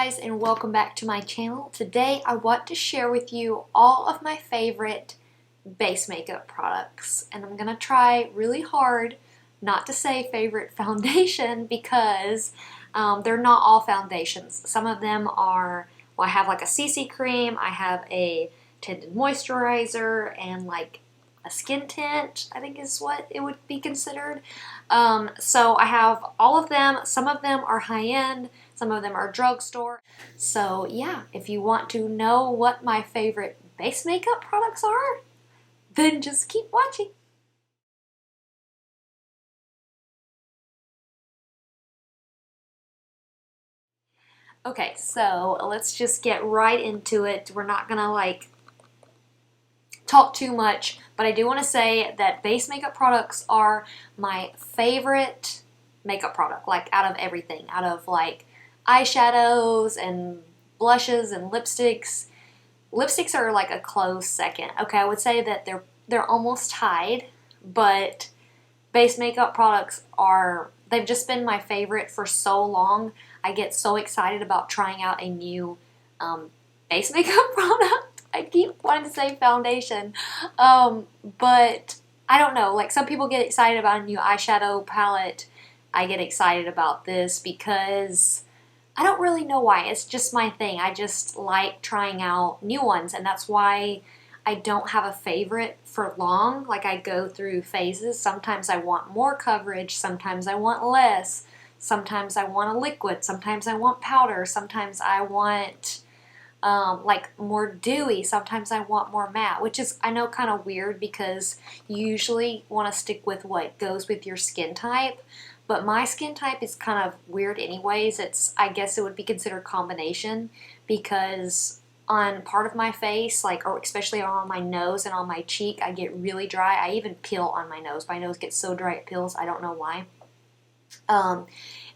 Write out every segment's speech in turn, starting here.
guys, and welcome back to my channel. Today I want to share with you all of my favorite base makeup products, and I'm gonna try really hard not to say favorite foundation because they're not all foundations. Some of them are, well, I have like a CC cream, I have a tinted moisturizer, and like a skin tint, I think is what it would be considered. So I have all of them. Some of them are high-end, some of them are drugstore. So yeah, if you want to know what my favorite base makeup products are, then just keep watching. Okay, so let's just get right into it. We're not gonna like talk too much, but I do want to say that base makeup products are my favorite makeup product, like out of everything, out of like eyeshadows and blushes and lipsticks. Lipsticks are like a close second. Okay, I would say that they're almost tied, but base makeup products they've just been my favorite for so long. I get so excited about trying out a new base makeup product. I keep wanting to say foundation, but I don't know, like some people get excited about a new eyeshadow palette. I get excited about this because I don't really know why. It's just my thing. I just like trying out new ones, and that's why I don't have a favorite for long. Like I go through phases. Sometimes I want more coverage, sometimes I want less, sometimes I want a liquid, sometimes I want powder, sometimes I want like more dewy, sometimes I want more matte, which is, I know, kind of weird because you usually want to stick with what goes with your skin type, but my skin type is kind of weird anyways. I guess it would be considered combination because on part of my face, like, or especially on my nose and on my cheek, I get really dry. I even peel on my nose. My nose gets so dry it peels. I don't know why.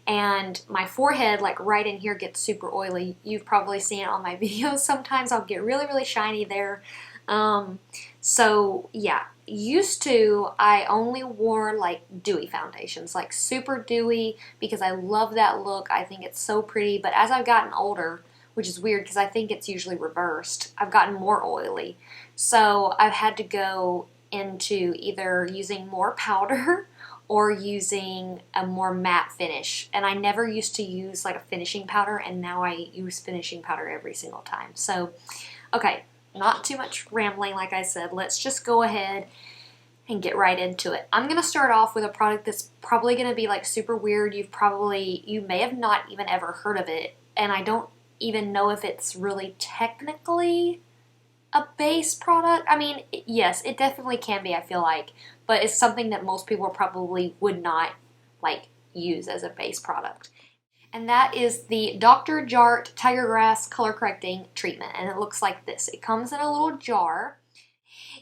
And my forehead, like right in here, gets super oily. You've probably seen it on my videos. Sometimes I'll get really, really shiny there. So yeah, used to, I only wore like dewy foundations, like super dewy, because I love that look. I think it's so pretty. But as I've gotten older, which is weird because I think it's usually reversed, I've gotten more oily. So I've had to go into either using more powder or using a more matte finish. And I never used to use like a finishing powder, and now I use finishing powder every single time. So, okay, not too much rambling like I said. Let's just go ahead and get right into it. I'm gonna start off with a product that's probably gonna be like super weird. You may have not even ever heard of it, and I don't even know if it's really technically a base product. I mean, yes, it definitely can be, I feel like, but it's something that most people probably would not like use as a base product. And that is the Dr. Jart Tiger Grass Color Correcting Treatment, and it looks like this. It comes in a little jar.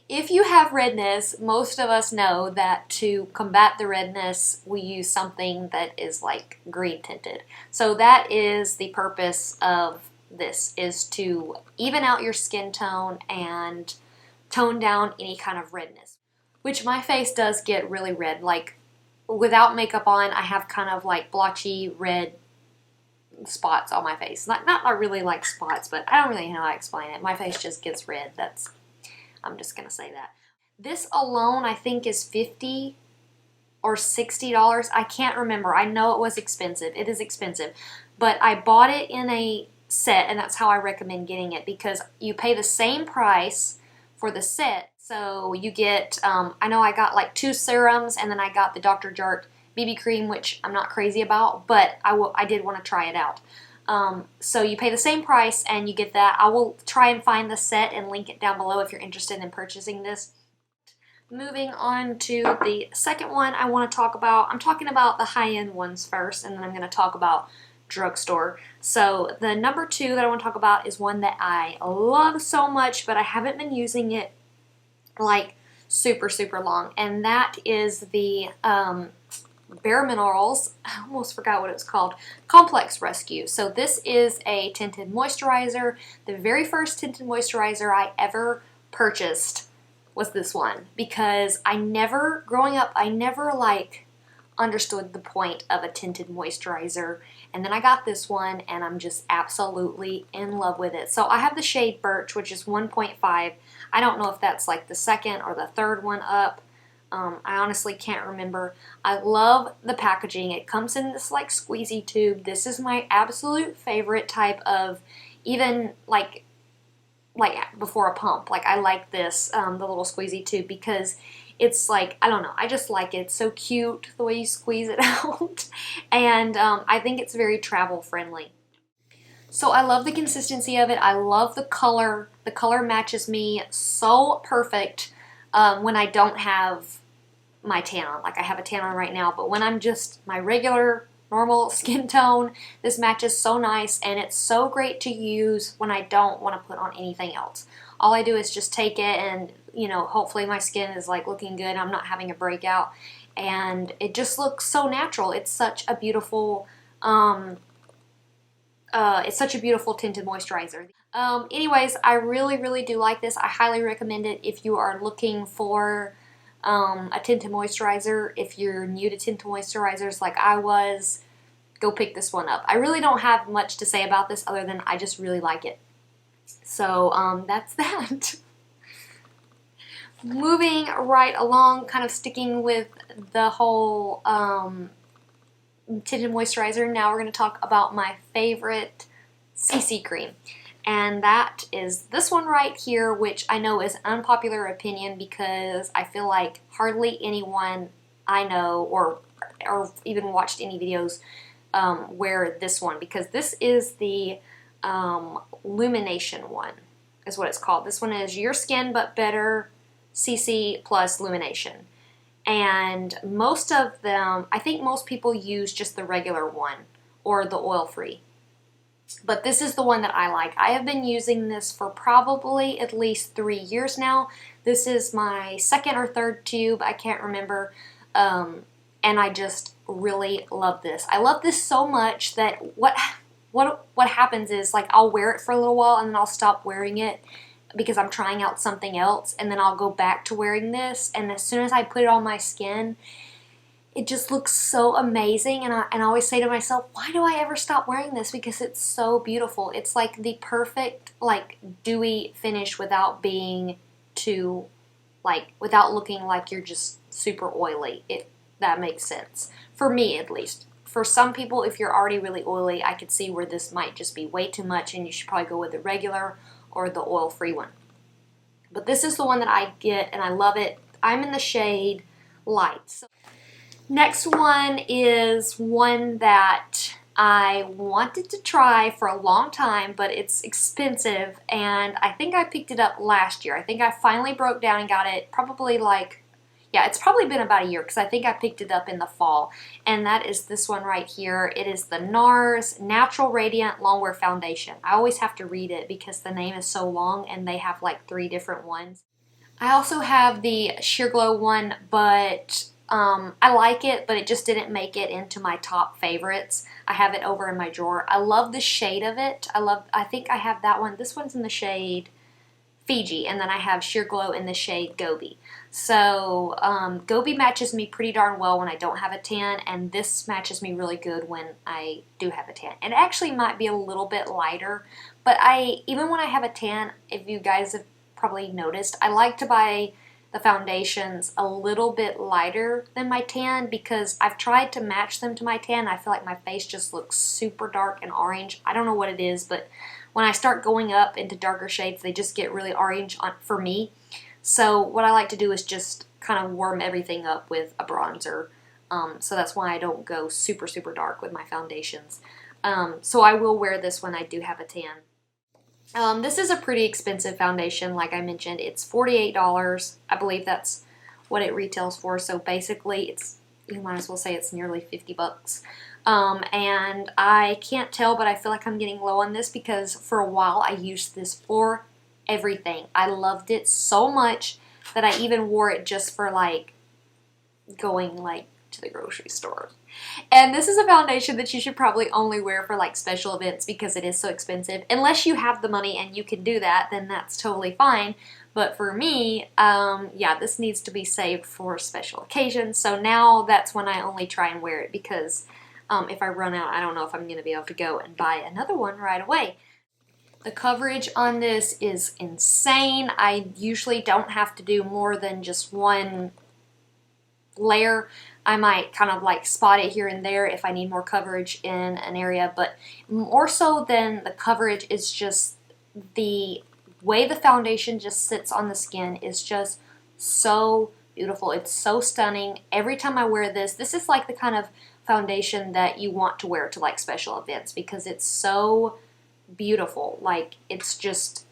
If you have redness, most of us know that to combat the redness, we use something that is like green tinted. So that is the purpose of this, is to even out your skin tone and tone down any kind of redness, which my face does get really red. Like without makeup on, I have kind of like blotchy red spots on my face. Not really like spots, but I don't really know how to explain it. My face just gets red. I'm just gonna say that. This alone I think is $50 or $60. I can't remember. I know it was expensive. It is expensive. But I bought it in a set, and that's how I recommend getting it, because you pay the same price for the set. So you get, I know I got like 2 serums, and then I got the Dr. Jart BB cream, which I'm not crazy about, but I did want to try it out. So you pay the same price and you get that. I will try and find the set and link it down below if you're interested in purchasing this. Moving on to the second one I want to talk about. I'm talking about the high-end ones first, and then I'm going to talk about drugstore. So the number 2 that I want to talk about is one that I love so much, but I haven't been using it like super, super long, and that is the Bare Minerals, I almost forgot what it's called, Complex Rescue. So this is a tinted moisturizer. The very first tinted moisturizer I ever purchased was this one, because growing up, I never like understood the point of a tinted moisturizer. And then I got this one and I'm just absolutely in love with it. So I have the shade Birch, which is 1.5. I don't know if that's like the second or the third one up. I honestly can't remember. I love the packaging. It comes in this like squeezy tube. This is my absolute favorite type of, even like before a pump. Like I like this, the little squeezy tube, because it's like, I don't know, I just like it. It's so cute the way you squeeze it out. And I think it's very travel friendly. So I love the consistency of it. I love the color. The color matches me so perfect when I don't have my tan on. Like I have a tan on right now, but when I'm just my regular normal skin tone, this matches so nice, and it's so great to use when I don't want to put on anything else. All I do is just take it and, you know, hopefully my skin is like looking good. I'm not having a breakout, and it just looks so natural. It's such a beautiful tinted moisturizer. Anyways, I really do like this. I highly recommend it if you are looking for a tinted moisturizer. If you're new to tinted moisturizers like I was, go pick this one up. I really don't have much to say about this other than I just really like it. So that's that. Moving right along, kind of sticking with the whole tinted moisturizer, now we're going to talk about my favorite CC cream. And that is this one right here, which I know is an unpopular opinion because I feel like hardly anyone I know or even watched any videos wear this one, because this is the Lumination one, is what it's called. This one is Your Skin But Better CC plus Lumination. And most of them, I think most people use just the regular one or the oil-free. But this is the one that I like. I have been using this for probably at least 3 years now. This is my second or third tube, I can't remember. And I just really love this. I love this so much that what happens is, like, I'll wear it for a little while and then I'll stop wearing it because I'm trying out something else, and then I'll go back to wearing this, and as soon as I put it on my skin, it just looks so amazing, and I always say to myself, why do I ever stop wearing this? Because it's so beautiful. It's like the perfect, like, dewy finish without being too, like, without looking like you're just super oily. That makes sense. For me, at least. For some people, if you're already really oily, I could see where this might just be way too much, and you should probably go with the regular or the oil-free one. But this is the one that I get, and I love it. I'm in the shade Light. So next one is one that I wanted to try for a long time, but it's expensive, and I think I picked it up last year. I think I finally broke down and got it probably it's probably been about a year, because I think I picked it up in the fall, and that is this one right here. It is the Nars Natural Radiant Longwear Foundation. I always have to read it because the name is so long, and they have like 3 different ones. I also have the Sheer Glow one, but I like it, but it just didn't make it into my top favorites. I have it over in my drawer. I love the shade of it. I think I have that one. This one's in the shade Fiji, and then I have Sheer Glow in the shade Gobi. So Gobi matches me pretty darn well when I don't have a tan, and this matches me really good when I do have a tan. It actually might be a little bit lighter, but even when I have a tan, if you guys have probably noticed, I like to buy the foundations a little bit lighter than my tan, because I've tried to match them to my tan. I feel like my face just looks super dark and orange. I don't know what it is, but when I start going up into darker shades, they just get really orange for me. So what I like to do is just kind of warm everything up with a bronzer. So that's why I don't go super dark with my foundations. So I will wear this when I do have a tan. This is a pretty expensive foundation, like I mentioned. It's $48. I believe that's what it retails for. So basically, you might as well say it's nearly 50 bucks. And I can't tell, but I feel like I'm getting low on this because for a while I used this for everything. I loved it so much that I even wore it just for like going like to the grocery store. And this is a foundation that you should probably only wear for like special events because it is so expensive. Unless you have the money and you can do that, then that's totally fine. But for me, yeah, this needs to be saved for special occasions. So now that's when I only try and wear it because if I run out, I don't know if I'm going to be able to go and buy another one right away. The coverage on this is insane. I usually don't have to do more than just one layer. I might kind of like spot it here and there if I need more coverage in an area, but more so than the coverage is just the way the foundation just sits on the skin is just so beautiful. It's so stunning. Every time I wear this, this is like the kind of foundation that you want to wear to like special events because it's so beautiful. Like it's just,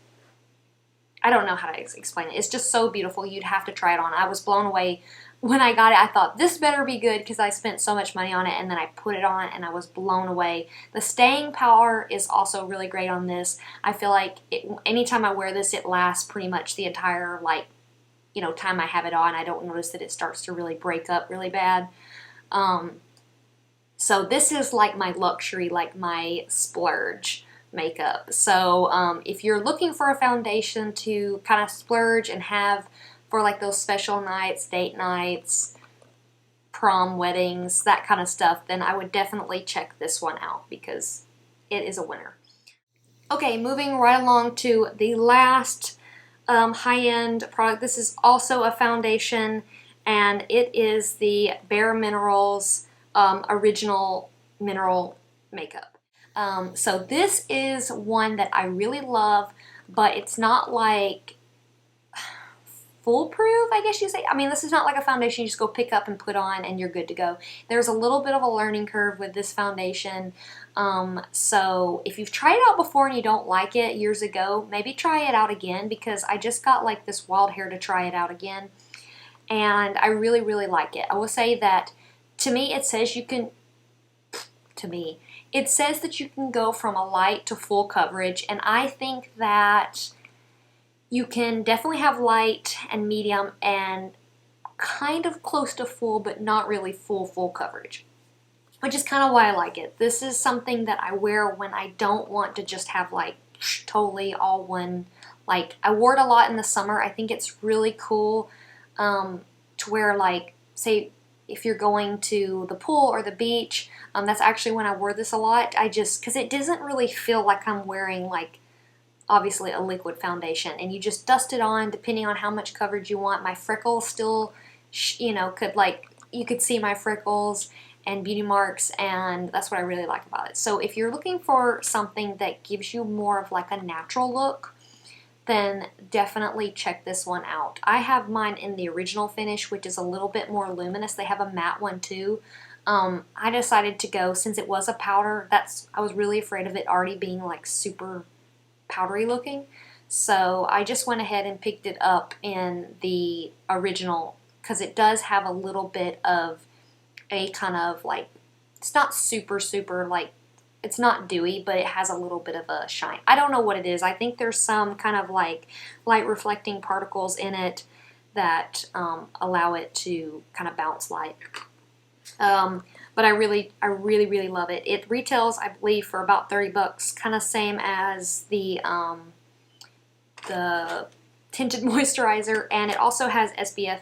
I don't know how to explain it. It's just so beautiful. You'd have to try it on. I was blown away when I got it. I thought this better be good because I spent so much money on it, and then I put it on and I was blown away. The staying power is also really great on this. I feel like anytime I wear this, it lasts pretty much the entire time I have it on. I don't notice that it starts to really break up really bad. So this is like my luxury, like my splurge makeup. So if you're looking for a foundation to kind of splurge and have for like those special nights, date nights, prom, weddings, that kind of stuff, then I would definitely check this one out because it is a winner. Okay, moving right along to the last high-end product. This is also a foundation, and it is the Bare Minerals Original Mineral Makeup. So this is one that I really love, but it's not like foolproof, I guess you say. I mean, this is not like a foundation you just go pick up and put on and you're good to go. There's a little bit of a learning curve with this foundation. So if you've tried it out before and you don't like it years ago, maybe try it out again because I just got like this wild hair to try it out again. And I really, really like it. I will say that to me, it says you can, it says that you can go from a light to full coverage, and I think that you can definitely have light and medium and kind of close to full, but not really full coverage, which is kind of why I like it. This is something that I wear when I don't want to just have like totally all one. Like I wore it a lot in the summer. I think it's really cool to wear, like, say, if you're going to the pool or the beach. That's actually when I wore this a lot. Because it doesn't really feel like I'm wearing, like, obviously a liquid foundation. And you just dust it on depending on how much coverage you want. My freckles still, you could see my freckles and beauty marks, and that's what I really like about it. So if you're looking for something that gives you more of like a natural look, then definitely check this one out. I have mine in the original finish, which is a little bit more luminous. They have a matte one too. I decided to go, since it was a powder, I was really afraid of it already being like super powdery looking. So I just went ahead and picked it up in the original because it does have a little bit of a kind of like, it's not super like, it's not dewy, but it has a little bit of a shine. I don't know what it is. I think there's some kind of like light reflecting particles in it that allow it to kind of bounce light. But I really love it. It retails, I believe, for about 30 bucks, kind of same as the tinted moisturizer, and it also has SPF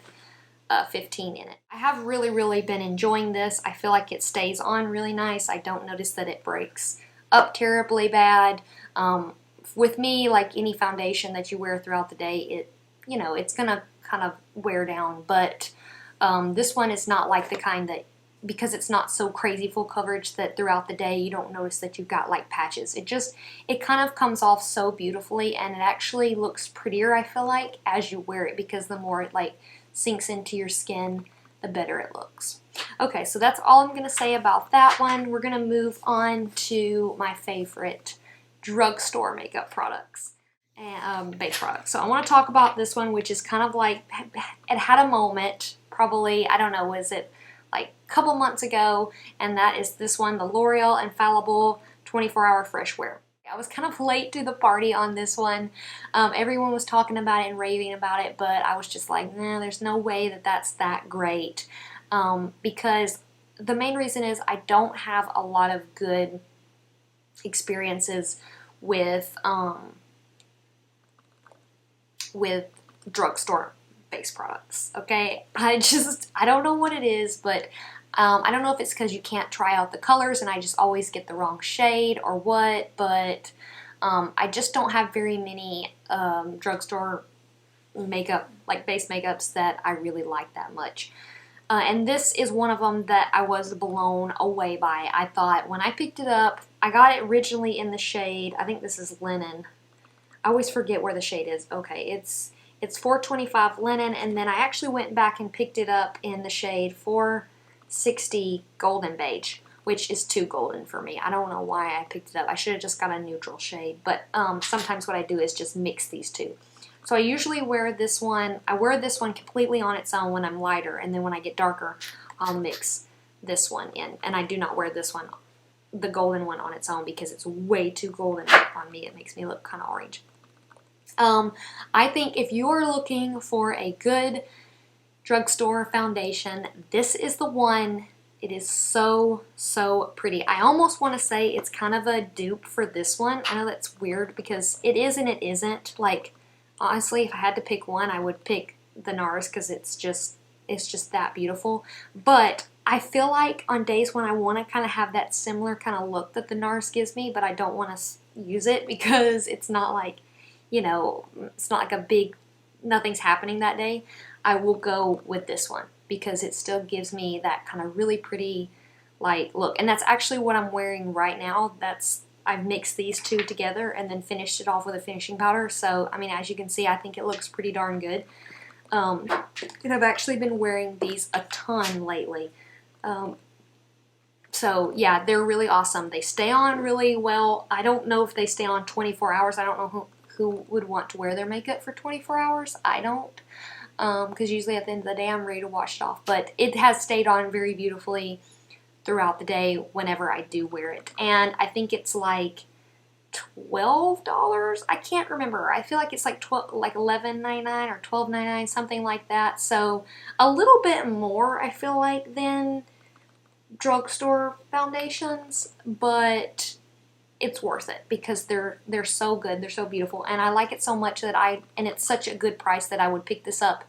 15 in it. I have really been enjoying this. I feel like it stays on really nice. I don't notice that it breaks up terribly bad. With me, like any foundation that you wear throughout the day, it's gonna kind of wear down, but this one is not like the kind that, because it's not so crazy full coverage, that throughout the day you don't notice that you've got like patches. It kind of comes off so beautifully, and it actually looks prettier, I feel like, as you wear it, because the more it like sinks into your skin, the better it looks. Okay, so that's all I'm going to say about that one. We're going to move on to my favorite drugstore makeup products and base products. So I want to talk about this one, which is kind of like, it had a moment, probably, I don't know, was it like a couple months ago, and that is this one, the L'Oreal Infallible 24-Hour Fresh Wear. I was kind of late to the party on this one. Everyone was talking about it and raving about it, but I was just like, nah, there's no way that that's that great. Because the main reason is I don't have a lot of good experiences with drugstore base products, okay? I don't know what it is, but I don't know if it's because you can't try out the colors and I just always get the wrong shade or what, but I just don't have very many drugstore makeup, like base makeups that I really like that much. And this is one of them that I was blown away by. I thought when I picked it up, I got it originally in the shade, I think this is Linen. I always forget where the shade is. Okay, it's 425 Linen, and then I actually went back and picked it up in the shade 460 Golden Beige, which is too golden for me. I don't know why I picked it up. I should have just got a neutral shade, but sometimes what I do is just mix these two. So I usually wear this one. I wear this one completely on its own when I'm lighter, and then when I get darker, I'll mix this one in. And I do not wear this one, the golden one, on its own because it's way too golden on me. It makes me look kind of orange. I think if you are looking for a good drugstore foundation, this is the one. It is so, so pretty. I almost want to say it's kind of a dupe for this one. I know that's weird because it is and it isn't. Like, honestly, if I had to pick one, I would pick the Nars because it's just that beautiful. But I feel like on days when I want to kind of have that similar kind of look that the Nars gives me, but I don't want to use it because it's not like, you know, it's not like a big, nothing's happening that day, I will go with this one because it still gives me that kind of really pretty, like, look. And that's actually what I'm wearing right now. I've mixed these two together and then finished it off with a finishing powder. So, I mean, as you can see, I think it looks pretty darn good. And I've actually been wearing these a ton lately. So, yeah, they're really awesome. They stay on really well. I don't know if they stay on 24 hours. I don't know who would want to wear their makeup for 24 hours. I don't. Because usually at the end of the day, I'm ready to wash it off. But it has stayed on very beautifully throughout the day whenever I do wear it. And I think it's like $12. I can't remember. I feel like it's like $11.99 or $12.99, something like that. So a little bit more, I feel like, than drugstore foundations, but it's worth it because they're so good. They're so beautiful, and I like it so much that and it's such a good price that I would pick this up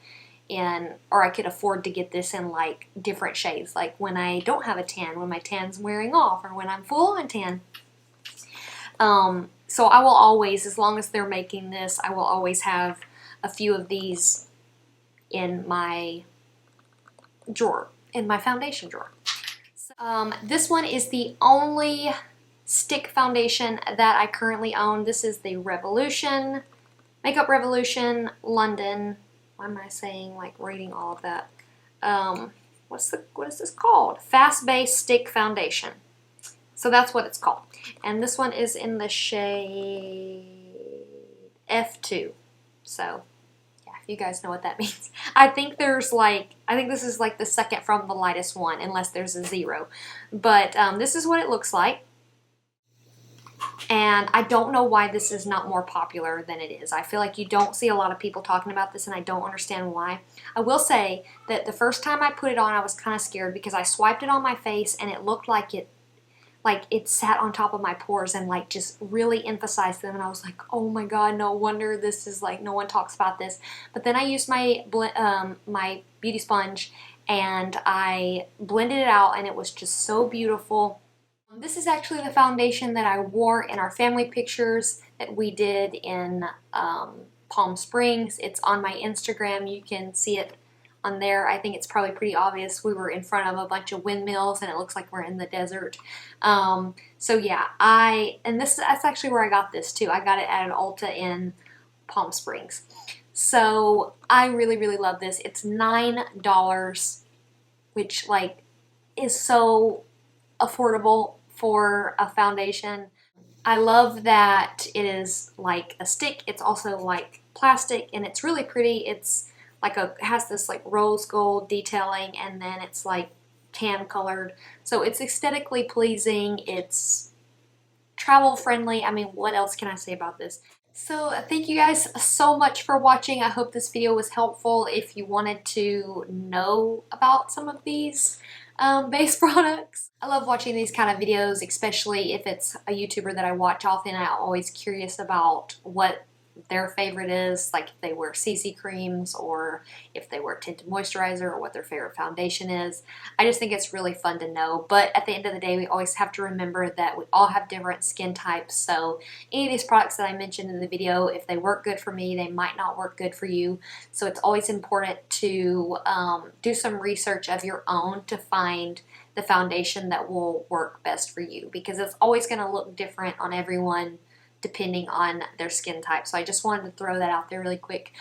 or I could afford to get this in like different shades, like when I don't have a tan, when my tan's wearing off, or when I'm full on tan. So I will always, as long as they're making this, I will always have a few of these in my drawer, in my foundation drawer. So, this one is the only stick foundation that I currently own. This is the Revolution, Makeup Revolution London. Why am I saying, like, reading all of that? What is this called? Fast Base Stick Foundation. So that's what it's called. And this one is in the shade F2. So, yeah, if you guys know what that means. I think this is like the second from the lightest one, unless there's a 0. But this is what it looks like. And I don't know why this is not more popular than it is. I feel like you don't see a lot of people talking about this, and I don't understand why. I will say that the first time I put it on, I was kind of scared because I swiped it on my face and it looked like it sat on top of my pores and like just really emphasized them. And I was like, oh my god, no wonder this is like, no one talks about this. But then I used my my beauty sponge and I blended it out, and it was just so beautiful. This is actually the foundation that I wore in our family pictures that we did in Palm Springs. It's on my Instagram. You can see it on there. I think it's probably pretty obvious. We were in front of a bunch of windmills and it looks like we're in the desert. So yeah, that's actually where I got this too. I got it at an Ulta in Palm Springs. So I really, really love this. It's $9, which like is so affordable for a foundation. I love that it is like a stick. It's also like plastic, and it's really pretty. It's like it has this like rose gold detailing, and then it's like tan colored. So it's aesthetically pleasing. It's travel friendly. I mean, what else can I say about this? So thank you guys so much for watching. I hope this video was helpful. If you wanted to know about some of these base products. I love watching these kind of videos, especially if it's a YouTuber that I watch often. I'm always curious about what their favorite is, like if they wear CC creams or if they wear tinted moisturizer or what their favorite foundation is. I just think it's really fun to know. But at the end of the day, we always have to remember that we all have different skin types. So any of these products that I mentioned in the video, if they work good for me, they might not work good for you. So it's always important to do some research of your own to find the foundation that will work best for you, because it's always going to look different on everyone depending on their skin type. So I just wanted to throw that out there really quick.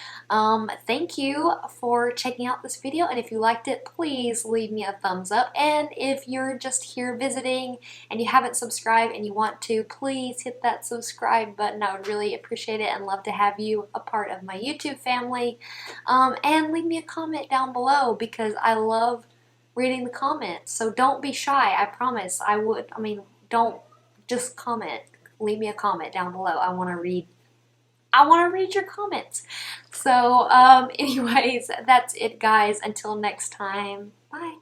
Thank you for checking out this video, and if you liked it, please leave me a thumbs up. And if you're just here visiting and you haven't subscribed and you want to, please hit that subscribe button. I would really appreciate it and love to have you a part of my YouTube family. And leave me a comment down below, because I love reading the comments. So don't be shy. I promise don't just comment. Leave me a comment down below. I want to read your comments. So anyways, that's it, guys. Until next time. Bye.